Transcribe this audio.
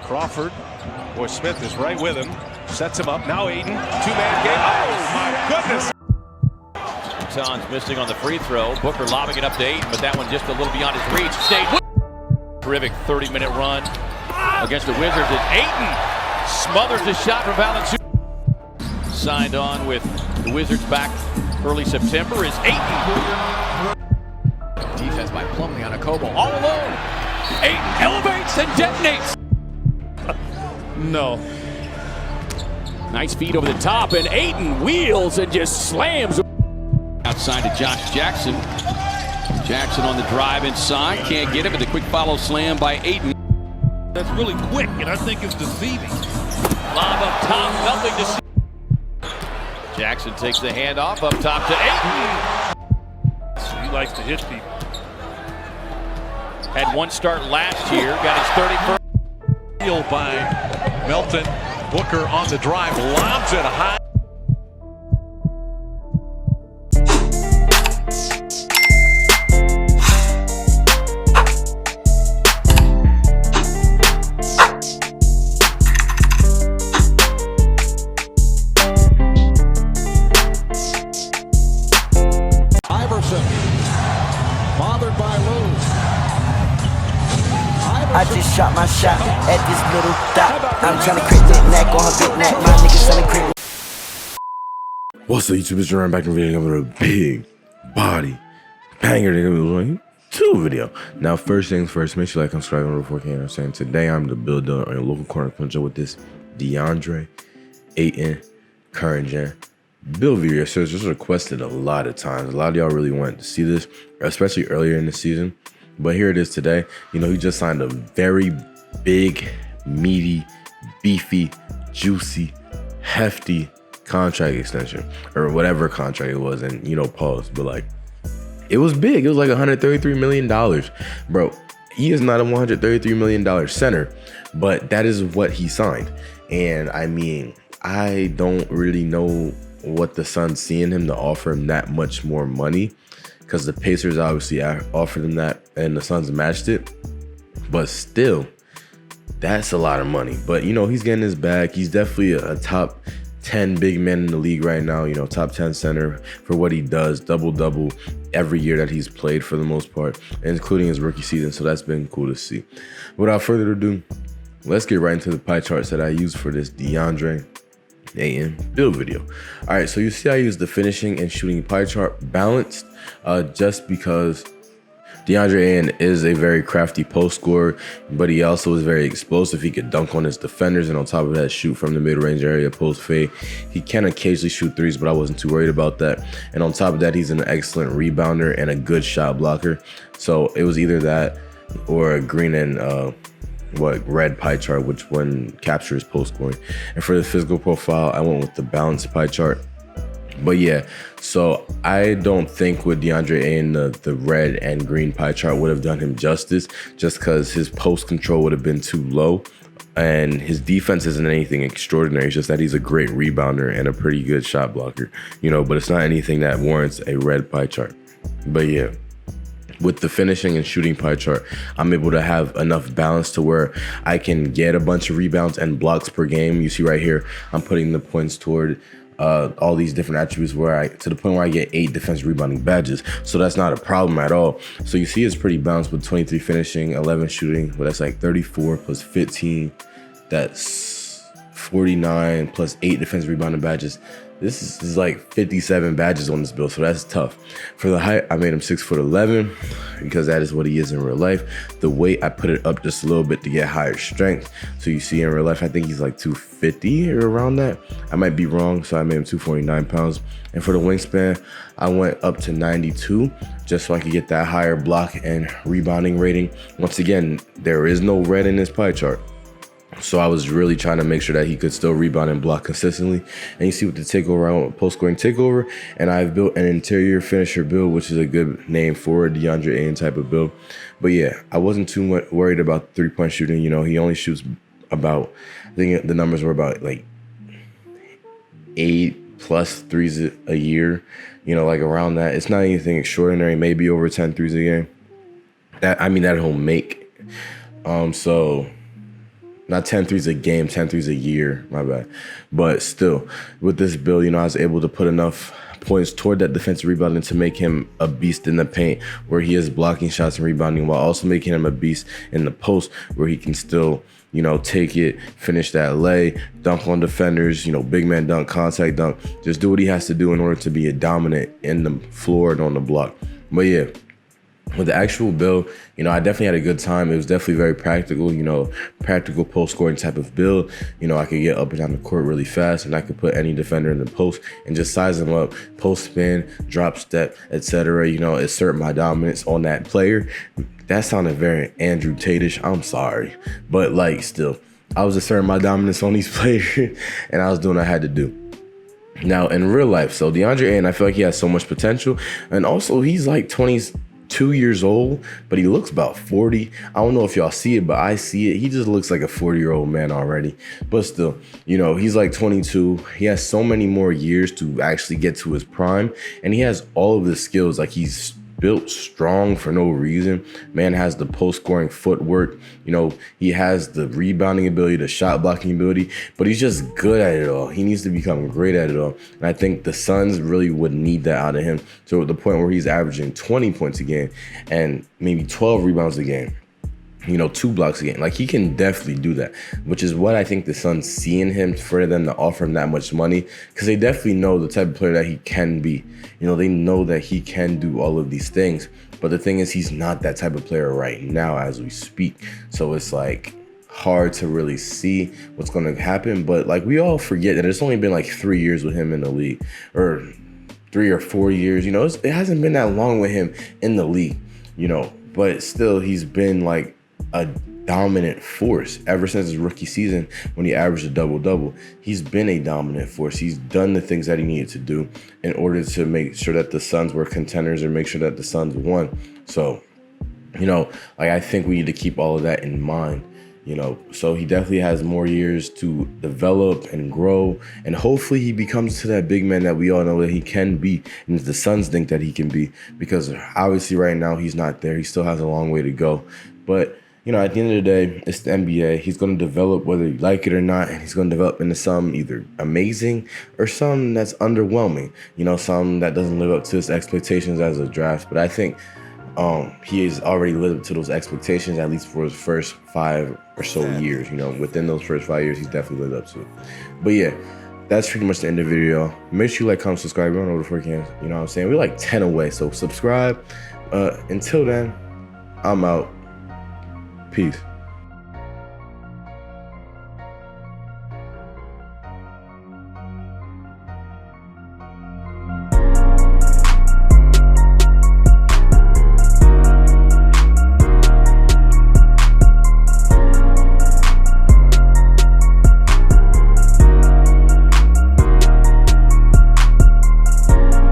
Crawford, boy, Smith is right with him, sets him up. Now Ayton, two-man game. Oh my goodness! Ayton's missing on the free throw. Booker lobbing it up to Ayton, but that one just a little beyond his reach. Stayed. Terrific 30-minute run against the Wizards as Ayton smothers the shot from Valanciunas. Signed on with the Wizards back early September is Ayton. Defense by Plumlee on a Kobo, all alone. Ayton elevates and detonates. No. Nice feed over the top, and Ayton wheels and just slams. Outside to Josh Jackson. Jackson on the drive inside, can't get it, but the quick follow slam by Ayton. That's really quick, and I think it's deceiving. Lob up top, nothing to see. Jackson takes the handoff up top to Ayton. He likes to hit people. Had one start last year, got his 31st. Steal by Melton. Booker on the drive, lobs it high. Bothered by Lou. I just shot my shot at this little dot. I'm trying to crit that neck on her big neck. My niggas selling crit. What's up, YouTube? It's Jerome back in the video with a big body banger. Two video. Now, first things first, make sure you like and subscribe before you know what I'm saying. Today, I'm the builder on your local corner puncher with this Deandre Ayton current gen build video. So it's just requested a lot of times. A lot of y'all really wanted to see this, especially earlier in the season. But here it is today. You know, he just signed a very big, meaty, beefy, juicy, hefty contract extension, or whatever contract it was, and you know, pause, but like, it was big. It was like $133 million. Bro, he is not a $133 million center, but that is what he signed. And I mean, I don't really know what the Suns see in him to offer him that much more money, because the Pacers obviously offered him that and the Suns matched it. But still, that's a lot of money. But you know, he's getting his bag. He's definitely a top 10 big man in the league right now, you know, top 10 center for what he does, double every year that he's played for the most part, including his rookie season. So that's been cool to see. Without further ado, let's get right into the pie charts that I used for this Deandre Ayton build video. All right, so you see I used the finishing and shooting pie chart balanced, just because Deandre Ayton is a very crafty post scorer, but he also is very explosive. He could dunk on his defenders, and on top of that, shoot from the mid-range area, post fade. He can occasionally shoot threes, but I wasn't too worried about that. And on top of that, he's an excellent rebounder and a good shot blocker. So it was either that or a green and red pie chart, which one captures post scoring. And for the physical profile, I went with the balanced pie chart. But yeah, so I don't think with Deandre Ayton, the red and green pie chart would have done him justice, just because his post control would have been too low, and his defense isn't anything extraordinary. It's just that he's a great rebounder and a pretty good shot blocker, you know, but it's not anything that warrants a red pie chart. But yeah, with the finishing and shooting pie chart, I'm able to have enough balance to where I can get a bunch of rebounds and blocks per game. You see right here, I'm putting the points toward all these different attributes where to the point where I get 8 defensive rebounding badges. So that's not a problem at all. So you see it's pretty balanced with 23 finishing, 11 shooting. Well, that's like 34 plus 15. That's 49 plus 8 defensive rebounding badges. This is like 57 badges on this build, so that's tough. For the height, I made him 6'11", because that is what he is in real life. The weight, I put it up just a little bit to get higher strength. So you see in real life, I think he's like 250 or around that. I might be wrong, so I made him 249 pounds. And for the wingspan, I went up to 92, just so I could get that higher block and rebounding rating. Once again, there is no red in this pie chart, so I was really trying to make sure that he could still rebound and block consistently. And you see with the takeover, I went with post-scoring takeover, and I've built an interior finisher build, which is a good name for a Deandre Ayton type of build. But yeah, I wasn't too much worried about three-point shooting. You know, he only shoots about, I think the numbers were about like 8+ threes a year, you know, like around that. It's not anything extraordinary, maybe over 10 threes a game. That, I mean, that he'll make. So not 10 threes a game, 10 threes a year, my bad. But still, with this build, I was able to put enough points toward that defensive rebounding to make him a beast in the paint, where he is blocking shots and rebounding, while also making him a beast in the post, where he can still, take it, finish that lay, dunk on defenders, big man dunk, contact dunk, just do what he has to do in order to be a dominant in the floor and on the block. But yeah, with the actual build, I definitely had a good time. It was definitely very practical, practical post scoring type of build. I could get up and down the court really fast, and I could put any defender in the post and just size them up, post spin, drop step, etc. Assert my dominance on that player. That sounded very Andrew Tate-ish. I'm sorry, but still, I was asserting my dominance on these players, and I was doing what I had to do. Now in real life, so Deandre Ayton, I feel like he has so much potential, and also he's like 22 years old, but he looks about 40. I don't know if y'all see it, but I see it. He just looks like a 40-year-old man already. But still, he's like 22. He has so many more years to actually get to his prime, and he has all of the skills. Like, he's built strong for no reason. Man has the post-scoring footwork. He has the rebounding ability, the shot blocking ability, but he's just good at it all. He needs to become great at it all. And I think the Suns really would need that out of him. So at the point where he's averaging 20 points a game and maybe 12 rebounds a game, 2 blocks a game. Like, he can definitely do that, which is what I think the Suns see in him for them to offer him that much money, because they definitely know the type of player that he can be. They know that he can do all of these things, but the thing is, he's not that type of player right now as we speak. So it's hard to really see what's going to happen. But we all forget that it's only been 3 years with him in the league, or 3 or 4 years. It hasn't been that long with him in the league, but still, he's been a dominant force ever since his rookie season, when he averaged a double-double. He's been a dominant force. He's done the things that he needed to do in order to make sure that the Suns were contenders and make sure that the Suns won. So, I think we need to keep all of that in mind. So he definitely has more years to develop and grow, and hopefully he becomes to that big man that we all know that he can be, and the Suns think that he can be, because obviously right now he's not there. He still has a long way to go, but at the end of the day, it's the NBA. He's going to develop whether you like it or not, and he's going to develop into some either amazing or some that's underwhelming, some that doesn't live up to his expectations as a draft. But I think he has already lived up to those expectations, at least for his first 5 or so years. Within those first 5 years, he's definitely lived up to it. But yeah, that's pretty much the end of the video. Make sure you like, comment, subscribe. We're on over 4K. You know what I'm saying? We're 10 away, so subscribe. Until then, I'm out. Peace.